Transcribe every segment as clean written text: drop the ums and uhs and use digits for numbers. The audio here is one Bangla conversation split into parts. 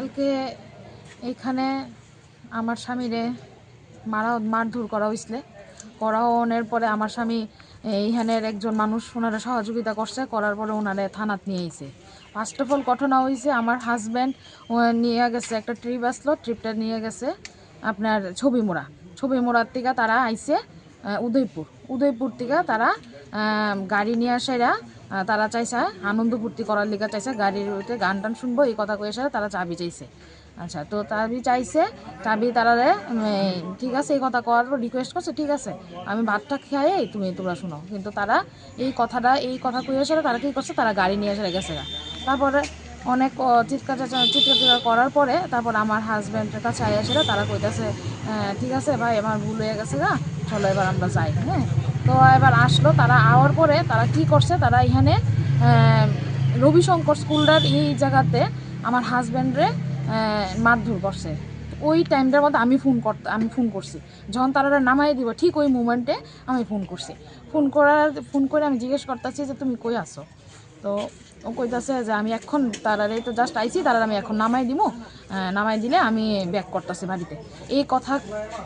কালকে এইখানে আমার স্বামীরে মারধর করা হয়েছিল। করানোর পরে আমার স্বামী এইখানের একজন মানুষ ওনারা সহযোগিতা করছে, করার পরে ওনারে থানাত নিয়ে আইছে। ফার্স্ট অফ অল ঘটনা হয়েছে আমার হাজব্যান্ড নিয়ে গেছে, একটা ট্রিপ আসলো, ট্রিপটা নিয়ে গেছে আপনার ছবিমোড়ার থেকে তারা আইছে উদয়পুর থেকে তারা গাড়ি নিয়ে আসাইরা তারা চাইছে আনন্দ ফুর্তি করার লিগা চাইছে, গাড়ির ওইতে গান টান শুনবো এই কথা কয়ে এসে তারা চাবি চাইছে। আচ্ছা, তো চাবি তারারে ঠিক আছে এই কথা করার রিকোয়েস্ট করছে, ঠিক আছে আমি ভাতটা খেয়ে তোমরা শুনো, কিন্তু তারা এই কথা কয়ে এসে তারা কী করছে, তারা গাড়ি নিয়ে এসে গেছে। তারপরে অনেক চিৎকার করার পরে তারপর আমার হাজব্যান্ডের কাছে এসে তারা কইতেছে ঠিক আছে ভাই আমার ভুল হয়ে গেছে গা, চলো এবার আমরা যাই। হ্যাঁ, তো এবার আসলো, তারা আওয়ার পরে তারা কি করছে, তারা এখানে রবিশঙ্কর স্কুলটার এই জায়গাতে আমার হাজব্যান্ডরে মারধর করছে। ওই টাইমটার মধ্যে আমি ফোন করছি, যখন তারা নামাই দিব ঠিক ওই মুমেন্টে আমি ফোন করছি। ফোন করে আমি জিজ্ঞেস করতেছি যে তুমি কই আসো, তো ও কইতাছে যে আমি এখন তারারে তো জাস্ট আইছি, তারা আমি এখন নামাই দিলে আমি ব্যাক করতেছি বাড়িতে। এই কথা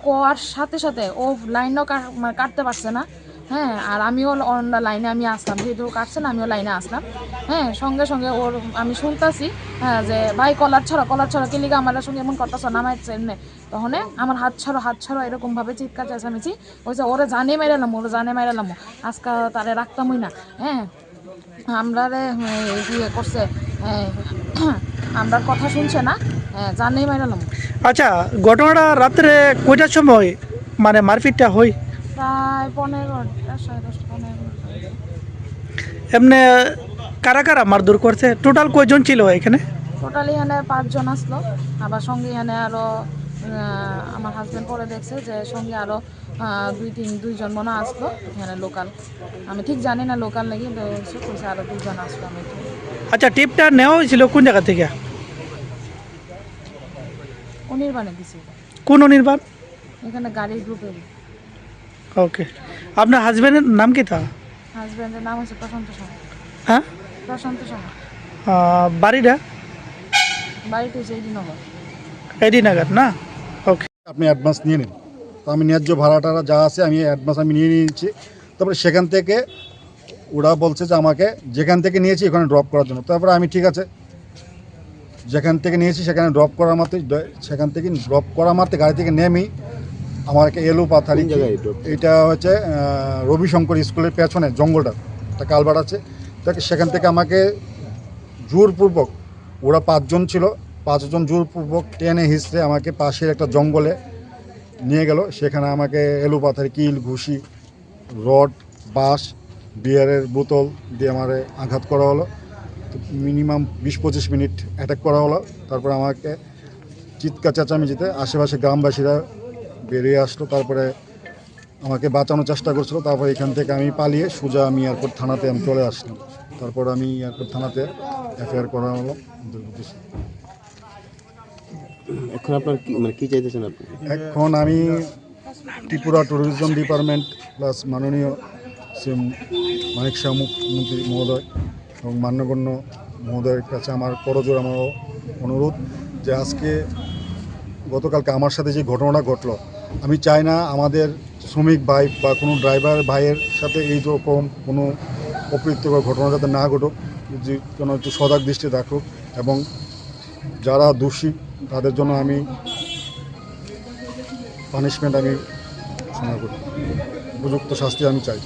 কোয়ার সাথে সাথে ও লাইনও কাটতে পারছে না। হ্যাঁ, আর আমিও লাইনে আমি আসলাম, যেহেতু কাটছে না আমিও লাইনে আসলাম। হ্যাঁ, সঙ্গে সঙ্গে ওর আমি শুনতেছি হ্যাঁ যে ভাই কলার ছড়া কেলিগা আমার সঙ্গে এমন করতেছ নামাইছে এমনি। তখন আমার হাত ছাড়ো এরকমভাবে চিৎকার চেঁচামেচি হয়েছে। ওরে জানে মাইরালাম আজকাল তারে রাখতামই না। হ্যাঁ, আমরা ইয়ে করছে, আমরা কথা শুনছে না, জানেই মাইরালাম। আচ্ছা, ঘটনাটা রাত্রে কয়টার সময় মানে মারপিটটা হয়? প্রায় 15টা 10:30 15টা। এমনি কারা কারা মারধর করছে? টোটাল কয়জন ছিল এখানে? টোটালি এখানে 5 জন আসলো, আবার সঙ্গে এখানে আরও আমার হাজব্যান্ড পরে দেখছে যে সঙ্গে আরও 2-3 মনে আসলো এখানে লোকাল। আমি ঠিক জানি না লোকাল নাকি, কইছে আরও 2 জন আসলো। আমি আচ্ছা, টিপটা নেওয়া হয়েছিল কোন জায়গা থেকে? অনির্বাণে দিছি, কোন অনির্বাণ? এখানে গাড়ির গ্রুপের। ওকে, আপনার হাজব্যান্ডের নাম কি? তা হাজব্যান্ডের নাম হচ্ছে প্রশান্ত হ্যাঁ, সাহা। বাড়িটা বাড়িতে হচ্ছে এডিনগর না? ওকে, আপনি অ্যাডভান্স নিয়ে নিন, তো আমি ন্যায্য ভাড়াটা যা আছে আমি অ্যাডভান্স নিয়ে নিচ্ছি। তারপরে সেখান থেকে ওরা বলছে যে আমাকে যেখান থেকে নিয়েছি ওখানে ড্রপ করার জন্য। তারপরে আমি ঠিক আছে, যেখান থেকে নিয়েছি সেখানে ড্রপ করা মাত্র গাড়ি থেকে নেমেই আমাকে এলোপাথারি, এটা হচ্ছে রবিশঙ্কর স্কুলের পেছনে জঙ্গলটা একটা কালভার্ট আছে, তাকে সেখান থেকে আমাকে জোরপূর্বক, ওরা 5 জন ছিল, 5 জন জোরপূর্বক টেনে হিঁচড়ে আমাকে পাশের একটা জঙ্গলে নিয়ে গেল। সেখানে আমাকে এলোপাথারি কিল, ঘুষি, রড, বাঁশ, বিয়ারের বোতল দিয়ে আমারে আঘাত করা হলো। মিনিমাম 20-25 মিনিট অ্যাটাক করা হলো। তারপরে আমাকে চিৎকার চেঁচামেচিতে আশেপাশে গ্রামবাসীরা বেরিয়ে আসলো, তারপরে আমাকে বাঁচানোর চেষ্টা করছিল। তারপর এখান থেকে আমি পালিয়ে সোজা আমি এয়ারপোর্ট থানাতে আমি চলে আসলাম। তারপর আমি এয়ারপোর্ট থানাতে এফআইআর করা হলো। এখন আপনার কি চাইতেছেন আপনি? এখন আমি ত্রিপুরা ট্যুরিজম ডিপার্টমেন্ট প্লাস মাননীয় মানিক শাহ মুখ্যমন্ত্রী মহোদয় এবং মান্যগণ্য মহোদয়ের কাছে আমার করজোর আমার অনুরোধ যে আজকে গতকালকে আমার সাথে যে ঘটনাটা ঘটলো, আমি চাই না আমাদের শ্রমিক ভাই বা কোনো ড্রাইভার ভাইয়ের সাথে এই রকম কোনো অপ্রীতিকর ঘটনা যাতে না ঘটুক, যে কোনো একটু সজাগ দৃষ্টি রাখুক এবং যারা দোষী তাদের জন্য আমি পানিশমেন্ট আমি ঘোষণা করি, উপযুক্ত শাস্তি আমি চাই।